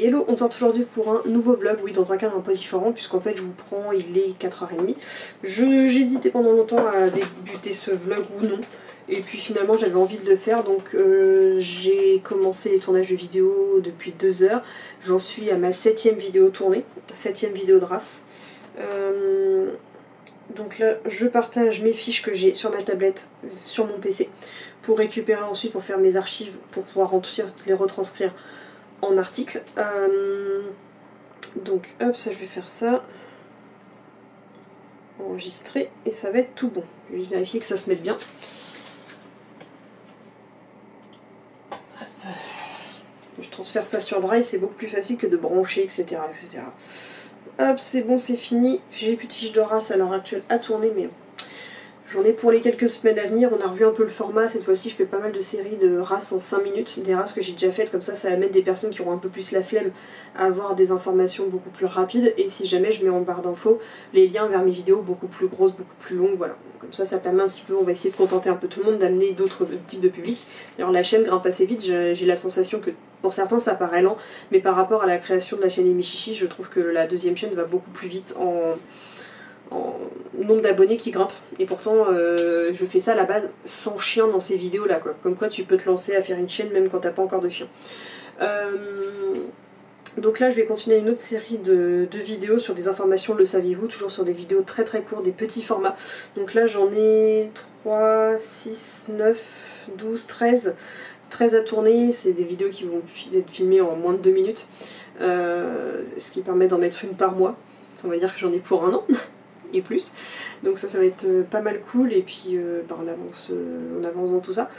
Hello, on se retrouve aujourd'hui pour un nouveau vlog, oui dans un cadre un peu différent puisqu'en fait je vous prends, il est 4h30. J'hésitais pendant longtemps à débuter ce vlog ou non. Et puis finalement j'avais envie de le faire, donc j'ai commencé les tournages de vidéos depuis 2 heures. J'en suis à ma 7ème vidéo tournée, 7ème vidéo de race. Donc là je partage mes fiches que j'ai sur ma tablette, sur mon PC, pour récupérer ensuite, pour faire mes archives, pour pouvoir ensuite les retranscrire en article. Donc hop, ça je vais faire ça, enregistrer, et ça va être tout bon. Je vais juste vérifier que ça se mette bien. Je transfère ça sur Drive, c'est beaucoup plus facile que de brancher, etc. etc. Hop, c'est bon, c'est fini. J'ai plus de fiches de race à l'heure actuelle à tourner, mais j'en ai pour les quelques semaines à venir. On a revu un peu le format, cette fois-ci je fais pas mal de séries de races en 5 minutes, des races que j'ai déjà faites, comme ça ça va mettre des personnes qui auront un peu plus la flemme à avoir des informations beaucoup plus rapides, et si jamais je mets en barre d'infos les liens vers mes vidéos beaucoup plus grosses, beaucoup plus longues, voilà. Comme ça permet un petit peu, on va essayer de contenter un peu tout le monde, d'amener d'autres types de publics. Alors la chaîne grimpe assez vite, j'ai la sensation que pour certains ça paraît lent, mais par rapport à la création de la chaîne Emichichi, je trouve que la deuxième chaîne va beaucoup plus vite en nombre d'abonnés qui grimpe, et pourtant je fais ça à la base sans chien dans ces vidéos là quoi. Comme quoi tu peux te lancer à faire une chaîne même quand t'as pas encore de chien. Donc là je vais continuer une autre série de vidéos sur des informations, le saviez-vous, toujours sur des vidéos très très courtes, des petits formats. Donc là j'en ai 3, 6, 9, 12, 13 à tourner. C'est des vidéos qui vont être filmées en moins de 2 minutes, ce qui permet d'en mettre une par mois. On va dire que j'en ai pour 1 an et plus, donc ça va être pas mal cool, et puis on avance dans tout ça.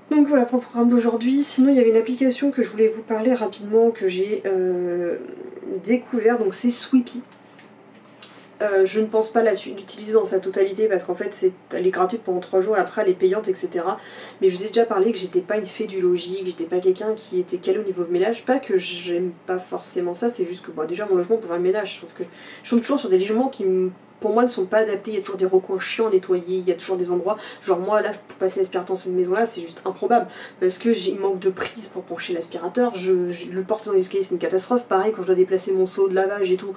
Donc voilà pour le programme d'aujourd'hui. Sinon il y avait une application que je voulais vous parler rapidement, que j'ai découvert, donc c'est Sweepy. Je ne pense pas l'utiliser dans sa totalité parce qu'en fait elle est gratuite pendant 3 jours et après elle est payante, etc. Mais je vous ai déjà parlé que j'étais pas une fée du logis, que j'étais pas quelqu'un qui était calé au niveau de ménage. Pas que j'aime pas forcément ça, c'est juste que bon, déjà mon logement pour faire le ménage, sauf que je tombe toujours sur des logements qui pour moi ne sont pas adaptés. Il y a toujours des recoins chiants à nettoyer, il y a toujours des endroits, genre moi là pour passer l'aspirateur dans cette maison là c'est juste improbable parce que il manque de prise pour pencher l'aspirateur, je le porte dans l'escalier, c'est une catastrophe. Pareil quand je dois déplacer mon seau de lavage et tout,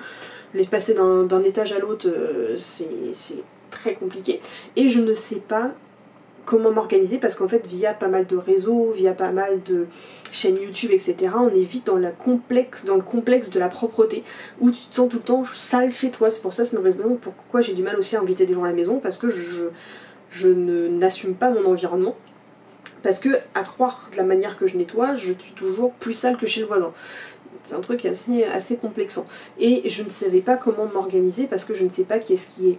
les passer d'un étage à l'autre, c'est très compliqué, et je ne sais pas comment m'organiser parce qu'en fait via pas mal de réseaux, via pas mal de chaînes YouTube, etc. on est vite dans le complexe de la propreté où tu te sens tout le temps sale chez toi. C'est pour ça, c'est une raison pourquoi j'ai du mal aussi à inviter des gens à la maison, parce que je n'assume pas mon environnement, parce que à croire de la manière que je nettoie, je suis toujours plus sale que chez le voisin. C'est un truc assez complexant, et je ne savais pas comment m'organiser parce que je ne sais pas qu'est-ce qui est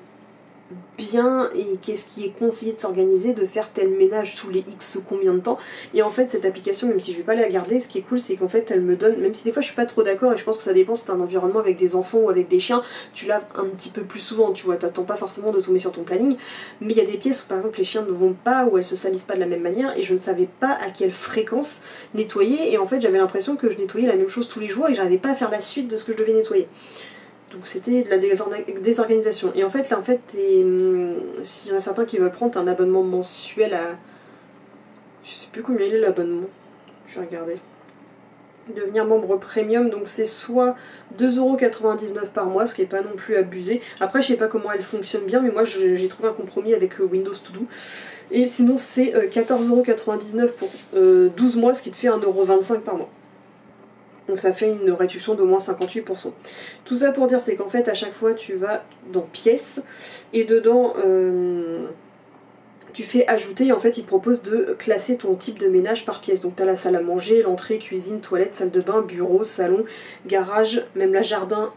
bien et qu'est-ce qui est conseillé de s'organiser, de faire tel ménage tous les X combien de temps. Et en fait cette application, même si je vais pas la garder, ce qui est cool c'est qu'en fait elle me donne, même si des fois je suis pas trop d'accord, et je pense que ça dépend si t'as un environnement avec des enfants ou avec des chiens, tu laves un petit peu plus souvent, tu vois, t'attends pas forcément de tomber sur ton planning, mais il y a des pièces où par exemple les chiens ne vont pas, ou elles se salissent pas de la même manière, et je ne savais pas à quelle fréquence nettoyer, et en fait j'avais l'impression que je nettoyais la même chose tous les jours et j'arrivais pas à faire la suite de ce que je devais nettoyer. Donc c'était de la désorganisation. Et en fait là s'il y en a certains qui veulent prendre un abonnement mensuel à... Je sais plus combien il est l'abonnement. Je vais regarder. Devenir membre premium, donc c'est soit 2,99€ par mois, ce qui est pas non plus abusé. Après je sais pas comment elle fonctionne bien, mais moi j'ai trouvé un compromis avec Windows To Do. Et sinon c'est 14,99€ pour 12 mois, ce qui te fait 1,25€ par mois. Donc ça fait une réduction d'au moins 58%. Tout ça pour dire c'est qu'en fait à chaque fois tu vas dans pièces et dedans tu fais ajouter, et en fait il te propose de classer ton type de ménage par pièce. Donc tu as la salle à manger, l'entrée, cuisine, toilette, salle de bain, bureau, salon, garage, même le jardin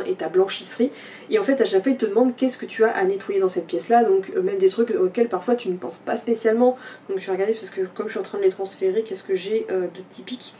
et ta blanchisserie. Et en fait à chaque fois il te demande qu'est-ce que tu as à nettoyer dans cette pièce là, donc même des trucs auxquels parfois tu ne penses pas spécialement. Donc je vais regarder parce que comme je suis en train de les transférer, qu'est-ce que j'ai de typique.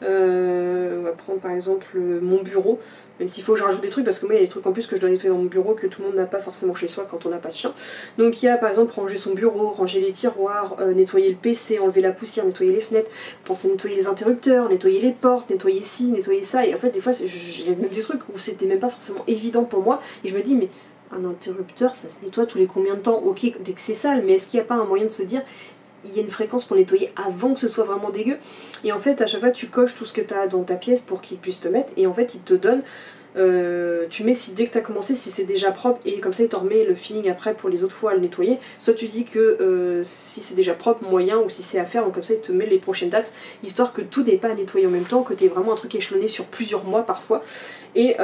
On va prendre par exemple mon bureau, même s'il faut que je rajoute des trucs parce que moi il y a des trucs en plus que je dois nettoyer dans mon bureau que tout le monde n'a pas forcément chez soi quand on n'a pas de chien. Donc il y a par exemple ranger son bureau, ranger les tiroirs, nettoyer le PC, enlever la poussière, nettoyer les fenêtres, penser à nettoyer les interrupteurs, nettoyer les portes, nettoyer ci, nettoyer ça. Et en fait des fois j'ai même des trucs où c'était même pas forcément évident pour moi, et je me dis mais un interrupteur ça se nettoie tous les combien de temps? Ok dès que c'est sale, mais est-ce qu'il n'y a pas un moyen de se dire il y a une fréquence pour nettoyer avant que ce soit vraiment dégueu. Et en fait à chaque fois tu coches tout ce que tu as dans ta pièce pour qu'il puisse te mettre, et en fait il te donne, tu mets si dès que tu as commencé si c'est déjà propre, et comme ça il t'en remet le feeling après pour les autres fois à le nettoyer. Soit tu dis que si c'est déjà propre, moyen, ou si c'est à faire, donc comme ça il te met les prochaines dates, histoire que tout n'est pas à nettoyer en même temps, que tu aies vraiment un truc échelonné sur plusieurs mois parfois. Et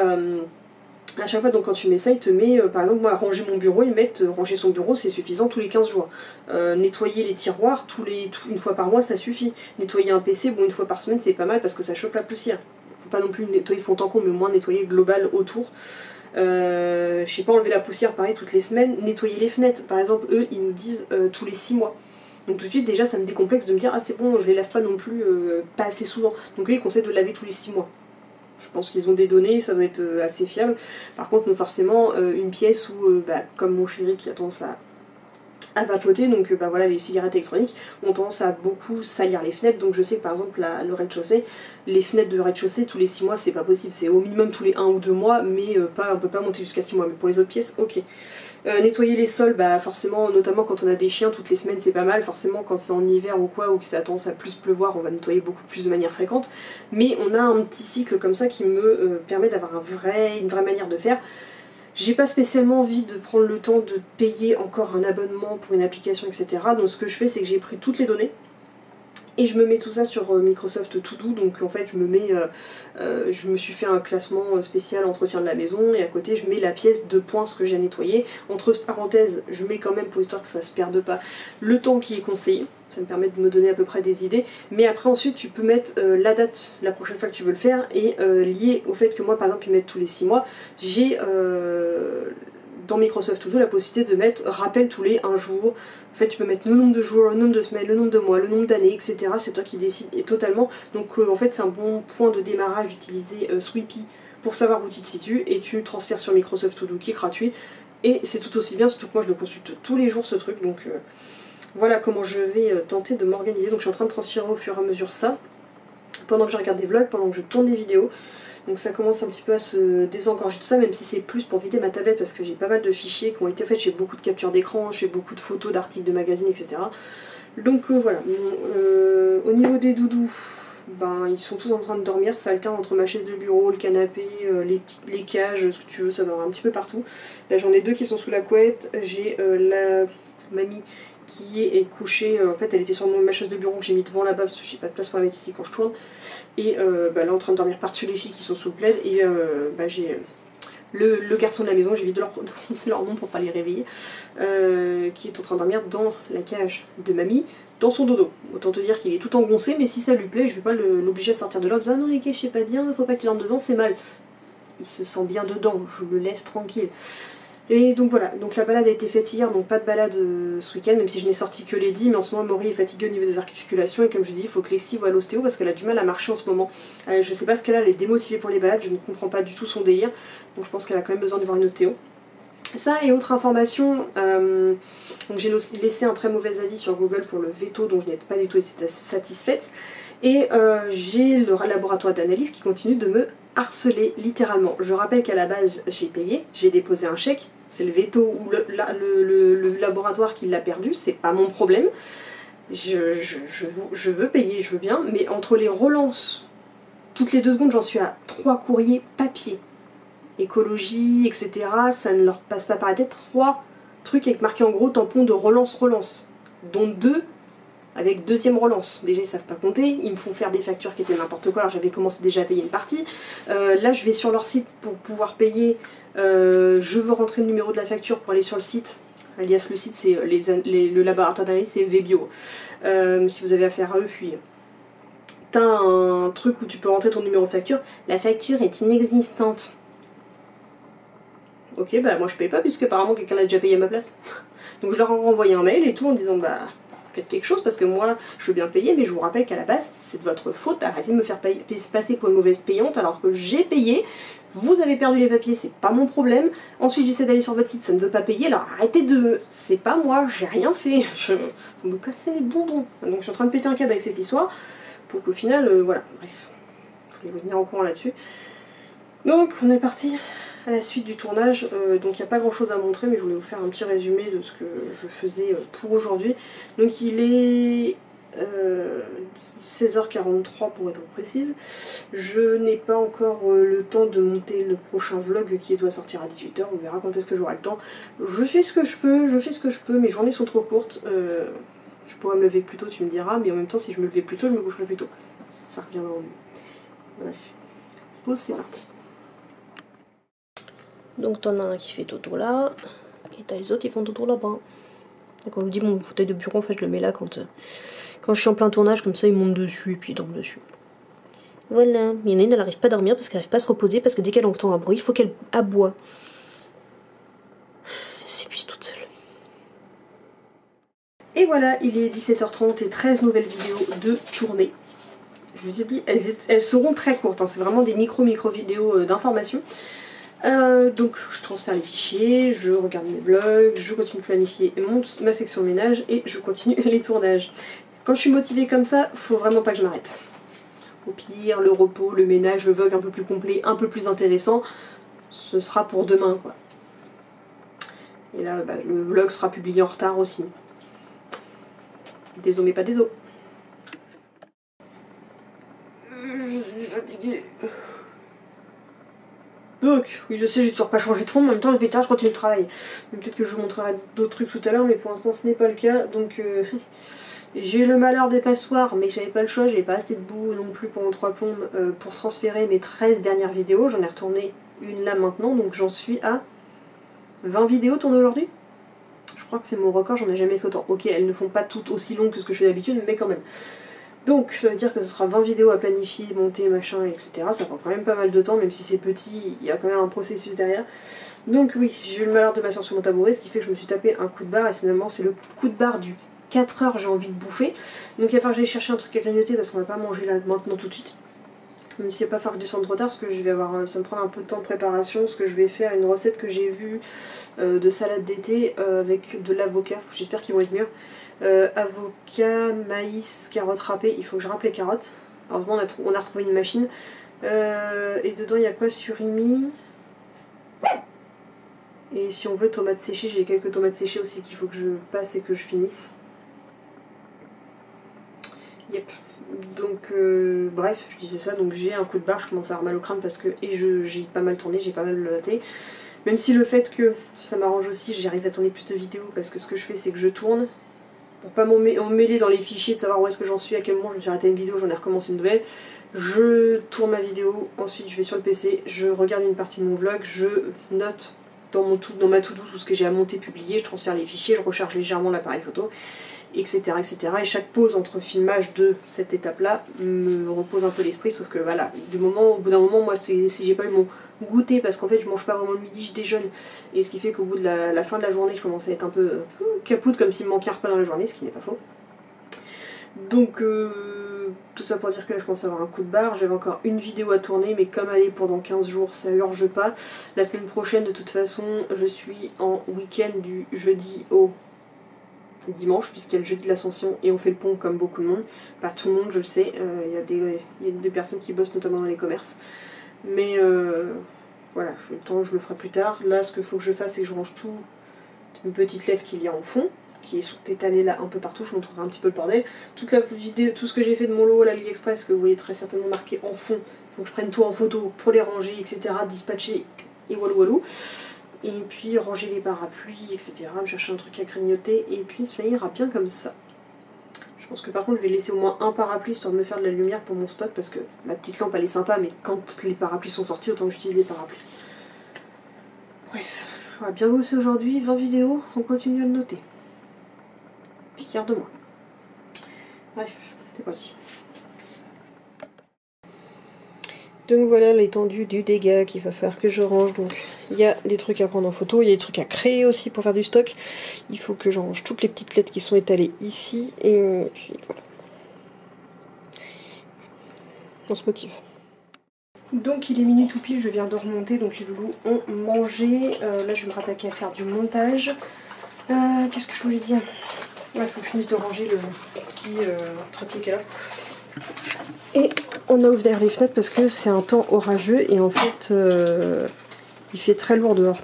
à chaque fois, donc quand tu mets ça, il te met, par exemple, moi, ranger mon bureau, ils mettent ranger son bureau, c'est suffisant tous les 15 jours. Nettoyer les tiroirs, une fois par mois, ça suffit. Nettoyer un PC, bon, une fois par semaine, c'est pas mal parce que ça chope la poussière. Faut pas non plus nettoyer fond en comble, mais au moins nettoyer global autour. Je sais pas, enlever la poussière, pareil, toutes les semaines. Nettoyer les fenêtres, par exemple, eux, ils nous disent tous les 6 mois. Donc tout de suite, déjà, ça me décomplexe de me dire, ah c'est bon, je les lave pas non plus, pas assez souvent. Donc eux, ils conseillent de laver tous les 6 mois. Je pense qu'ils ont des données, ça doit être assez fiable. Par contre, nous forcément, une pièce où, comme mon chéri qui a tendance à vapoter, donc voilà, les cigarettes électroniques ont tendance à beaucoup salir les fenêtres. Donc je sais que par exemple le rez-de-chaussée, les fenêtres de rez-de-chaussée tous les 6 mois c'est pas possible, c'est au minimum tous les 1 ou 2 mois, mais on peut pas monter jusqu'à 6 mois, mais pour les autres pièces ok. Nettoyer les sols, forcément, notamment quand on a des chiens, toutes les semaines c'est pas mal. Forcément quand c'est en hiver ou quoi, ou que ça a tendance à plus pleuvoir, on va nettoyer beaucoup plus de manière fréquente, mais on a un petit cycle comme ça qui me permet d'avoir une vraie manière de faire. J'ai pas spécialement envie de prendre le temps de payer encore un abonnement pour une application, etc. Donc ce que je fais, c'est que j'ai pris toutes les données et je me mets tout ça sur Microsoft To Do. Donc en fait je me suis fait un classement spécial entretien de la maison, et à côté je mets la pièce de points, ce que j'ai nettoyé. Entre parenthèses, je mets quand même, pour histoire que ça se perde pas, le temps qui est conseillé. Ça me permet de me donner à peu près des idées. Mais après ensuite tu peux mettre la date la prochaine fois que tu veux le faire, et lié au fait que moi par exemple ils mettent tous les 6 mois, j'ai dans Microsoft To Do la possibilité de mettre rappel tous les 1 jour. En fait tu peux mettre le nombre de jours, le nombre de semaines, le nombre de mois, le nombre d'années, etc. C'est toi qui décides et totalement. Donc en fait c'est un bon point de démarrage d'utiliser Sweepy pour savoir où tu te situes, et tu transfères sur Microsoft To Do qui est gratuit. Et c'est tout aussi bien, surtout que moi je le consulte tous les jours ce truc, donc voilà comment je vais tenter de m'organiser. Donc je suis en train de transférer au fur et à mesure ça, pendant que je regarde des vlogs, pendant que je tourne des vidéos. Donc ça commence un petit peu à se désengorger tout ça, même si c'est plus pour vider ma tablette, parce que j'ai pas mal de fichiers qui ont été faits, j'ai beaucoup de captures d'écran, j'ai beaucoup de photos, d'articles de magazines, etc. Donc voilà. Au niveau des doudous, ils sont tous en train de dormir, ça alterne entre ma chaise de bureau, le canapé, les cages, ce que tu veux, ça dort un petit peu partout. Là j'en ai 2 qui sont sous la couette, j'ai la mamie qui est couchée, en fait elle était sur ma chaise de bureau que j'ai mis devant là-bas parce que j'ai pas de place pour la mettre ici quand je tourne, et là en train de dormir par-dessus les filles qui sont sous le plaid, et j'ai le garçon de la maison, j'évite de leur prononcer leur nom pour pas les réveiller, qui est en train de dormir dans la cage de mamie, dans son dodo. Autant te dire qu'il est tout engoncé, mais si ça lui plaît, je vais pas l'obliger à sortir de là en disant ah non les gars je sais pas bien, faut pas que tu dormes dedans, c'est mal. Il se sent bien dedans, je le laisse tranquille. Et donc voilà, donc la balade a été faite hier, donc pas de balade ce week-end, même si je n'ai sorti que les 10, mais en ce moment Maury est fatiguée au niveau des articulations, et comme je dis, il faut que Lexi voie à l'ostéo parce qu'elle a du mal à marcher en ce moment. Je sais pas ce qu'elle a, elle est démotivée pour les balades, je ne comprends pas du tout son délire, donc je pense qu'elle a quand même besoin de voir une ostéo. Ça et autre information, donc j'ai laissé un très mauvais avis sur Google pour le veto dont je n'étais pas du tout satisfaite, et j'ai le laboratoire d'analyse qui continue de me harceler littéralement. Je rappelle qu'à la base j'ai payé, j'ai déposé un chèque, c'est le veto ou le laboratoire qui l'a perdu, c'est pas mon problème. Je veux payer, je veux bien, mais entre les relances, toutes les 2 secondes j'en suis à 3 courriers papier, écologie, etc. Ça ne leur passe pas par la tête. 3 trucs avec marqué en gros tampon de relance, dont 2 avec 2e relance. Déjà ils savent pas compter, ils me font faire des factures qui étaient n'importe quoi, alors j'avais commencé déjà à payer une partie. Là je vais sur leur site pour pouvoir payer, je veux rentrer le numéro de la facture pour aller sur le site, alias le site c'est le laboratoire d'analyse, c'est VBio. Si vous avez affaire à eux, puis t'as un truc où tu peux rentrer ton numéro de facture, la facture est inexistante. Ok, moi je paye pas puisque apparemment quelqu'un l'a déjà payé à ma place. Donc je leur ai renvoyé un mail et tout en disant faites quelque chose parce que moi je veux bien payer, mais je vous rappelle qu'à la base c'est de votre faute, arrêtez de me faire passer pour une mauvaise payante alors que j'ai payé, vous avez perdu les papiers, c'est pas mon problème. Ensuite j'essaie d'aller sur votre site, ça ne veut pas payer, alors arrêtez de... c'est pas moi, j'ai rien fait, vous me cassez les bonbons. Donc je suis en train de péter un câble avec cette histoire pour qu'au final, voilà, bref, je vais vous tenir au courant là-dessus. Donc on est parti à la suite du tournage. Donc il n'y a pas grand chose à montrer, mais je voulais vous faire un petit résumé de ce que je faisais pour aujourd'hui. Donc il est 16h43 pour être précise. Je n'ai pas encore le temps de monter le prochain vlog qui doit sortir à 18h. On verra quand est-ce que j'aurai le temps. Je fais ce que je peux, mes journées sont trop courtes. Je pourrais me lever plus tôt, tu me diras, mais en même temps si je me levais plus tôt, je me coucherais plus tôt. Ça reviendra au mieux. Bref. Pause, c'est parti. Donc t'en as un qui fait dodo là, et t'as les autres qui font dodo là-bas. Et quand je vous dis mon fauteuil de bureau, en fait je le mets là quand je suis en plein tournage, comme ça ils montent dessus et puis ils dorment dessus. Voilà, il y en a une, elle n'arrive pas à dormir parce qu'elle n'arrive pas à se reposer, parce que dès qu'elle entend un bruit, il faut qu'elle aboie. Elle s'épuise toute seule. Et voilà, il est 17h30 et 13 nouvelles vidéos de tournée. Je vous ai dit, elles seront très courtes, hein, c'est vraiment des micro vidéos d'information. Donc je transfère les fichiers, je regarde mes vlogs, je continue de planifier ma section ménage et je continue les tournages. Quand je suis motivée comme ça, faut vraiment pas que je m'arrête. Au pire, le repos, le ménage, le vlog un peu plus complet, un peu plus intéressant, ce sera pour demain quoi. Et là, bah, le vlog sera publié en retard aussi. Désolé mais pas désolé. Je suis fatiguée. Donc, oui je sais, j'ai toujours pas changé de fond, mais en même temps le pétard, je continue de travailler. Peut-être que je vous montrerai d'autres trucs tout à l'heure, mais pour l'instant ce n'est pas le cas. Donc j'ai le malheur des passoires, mais j'avais pas le choix, j'avais pas assez de boue non plus pendant 3 plombes pour transférer mes 13 dernières vidéos. J'en ai retourné une là maintenant, donc j'en suis à 20 vidéos tournées aujourd'hui. Je crois que c'est mon record, j'en ai jamais fait autant. Ok, elles ne font pas toutes aussi longues que ce que je fais d'habitude, mais quand même. Donc ça veut dire que ce sera 20 vidéos à planifier, monter, machin, etc. Ça prend quand même pas mal de temps, même si c'est petit, il y a quand même un processus derrière. Donc oui, j'ai eu le malheur de m'asseoir sur mon tabouret, ce qui fait que je me suis tapé un coup de barre, et finalement c'est le coup de barre du 4 heures j'ai envie de bouffer. Donc il va falloir que j'aille chercher un truc à grignoter parce qu'on va pas manger là maintenant tout de suite. Même s'il va pas falloir que je descende trop tard parce que je vais avoir, ça me prend un peu de temps de préparation. Ce que je vais faire, une recette que j'ai vue de salade d'été avec de l'avocat, j'espère qu'ils vont être mûrs. Avocat, maïs, carottes râpées, il faut que je râpe les carottes. Heureusement on a retrouvé une machine. Et dedans il y a quoi? Surimi. Et si on veut tomates séchées, j'ai quelques tomates séchées aussi qu'il faut que je passe et que je finisse. Yep. Donc bref, je disais ça, donc j'ai un coup de barre, je commence à avoir mal au crâne parce que j'ai pas mal tourné, j'ai pas mal laté. Même si le fait que ça m'arrange aussi, j'arrive à tourner plus de vidéos parce que ce que je fais c'est que je tourne pour pas m'emmêler dans les fichiers, de savoir où est-ce que j'en suis, à quel moment je me suis arrêté une vidéo, j'en ai recommencé une nouvelle. Je tourne ma vidéo, ensuite je vais sur le PC, je regarde une partie de mon vlog, je note dans ma to-do tout ce que j'ai à monter, publier, je transfère les fichiers, je recharge légèrement l'appareil photo. Etc, etc. Et chaque pause entre filmage de cette étape-là me repose un peu l'esprit, sauf que voilà, au bout d'un moment, moi, si j'ai pas eu mon goûter, parce qu'en fait, je mange pas vraiment le midi, je déjeune, et ce qui fait qu'au bout de la fin de la journée, je commence à être un peu capoute, comme s'il me manquait un repas dans la journée, ce qui n'est pas faux. Donc, tout ça pour dire que là, je commence à avoir un coup de barre. J'avais encore une vidéo à tourner, mais comme elle est pendant 15 jours, ça urge pas. La semaine prochaine, de toute façon, je suis en week-end du jeudi au dimanche, puisqu'il y a le jeudi de l'Ascension et on fait le pont comme beaucoup de monde. Pas tout le monde, je le sais, il y a des personnes qui bossent notamment dans les commerces. Mais voilà, le temps je le ferai plus tard. Là, ce qu'il faut que je fasse, c'est que je range tout, une petite lettre qu'il y a en fond, qui est étalée là un peu partout, je vous montrerai un petit peu le bordel. Toute la vidéo, tout ce que j'ai fait de mon lot à l'AliExpress, que vous voyez très certainement marqué en fond, il faut que je prenne tout en photo pour les ranger, etc., dispatcher et walou walou. Et puis ranger les parapluies, etc. Me chercher un truc à grignoter et puis ça ira bien comme ça. Je pense que par contre je vais laisser au moins un parapluie histoire de me faire de la lumière pour mon spot parce que ma petite lampe elle est sympa mais quand les parapluies sont sortis autant que j'utilise les parapluies. Bref, on va bien bosser aujourd'hui, 20 vidéos, on continue à le noter. Fier de moi. Bref, c'est parti. Donc voilà l'étendue du dégât qu'il va falloir que je range. Donc il y a des trucs à prendre en photo, il y a des trucs à créer aussi pour faire du stock. Il faut que je range toutes les petites lettres qui sont étalées ici et puis voilà. On se motive. Donc il est minuit tout pile, je viens de remonter, donc les loulous ont mangé. Là je vais me rattaquer à faire du montage. Qu'est-ce que je voulais dire? Ouais, il faut que je finisse de ranger le petit trépied qu'elle a. Et on a ouvert les fenêtres parce que c'est un temps orageux et en fait Il fait très lourd dehors.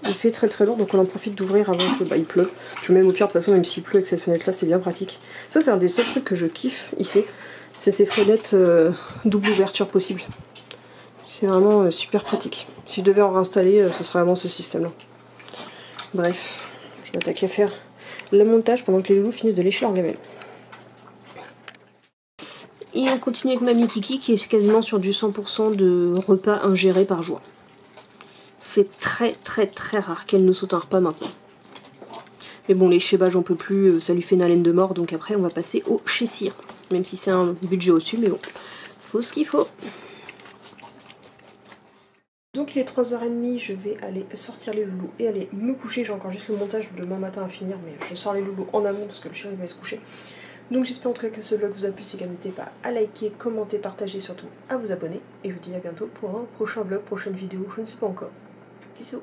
Il fait très lourd, donc on en profite d'ouvrir avant que il pleut. Puis même au pire, de toute façon, même s'il pleut avec cette fenêtre là, c'est bien pratique. Ça, c'est un des seuls trucs que je kiffe ici. C'est ces fenêtres double ouverture possible. C'est vraiment super pratique. Si je devais en réinstaller, ce serait vraiment ce système là. Bref, je vais attaquer à faire le montage pendant que les loulous finissent de lécher leur gamelle. Et on continue avec Mamie Kiki qui est quasiment sur du 100% de repas ingérés par jour. C'est très rare qu'elle ne saute un repas maintenant. Mais bon, les chebas, j'en peux plus, ça lui fait une haleine de mort, donc après on va passer au chessir. Même si c'est un budget au-dessus, mais bon, faut ce qu'il faut. Donc il est 3h30, je vais aller sortir les loulous et aller me coucher. J'ai encore juste le montage de demain matin à finir, mais je sors les loulous en amont parce que le chéri va aller se coucher. Donc j'espère en tout cas que ce vlog vous a plu, si n'hésitez pas à liker, commenter, partager, surtout à vous abonner. Et je vous dis à bientôt pour un prochain vlog, prochaine vidéo, je ne sais pas encore. Bisous.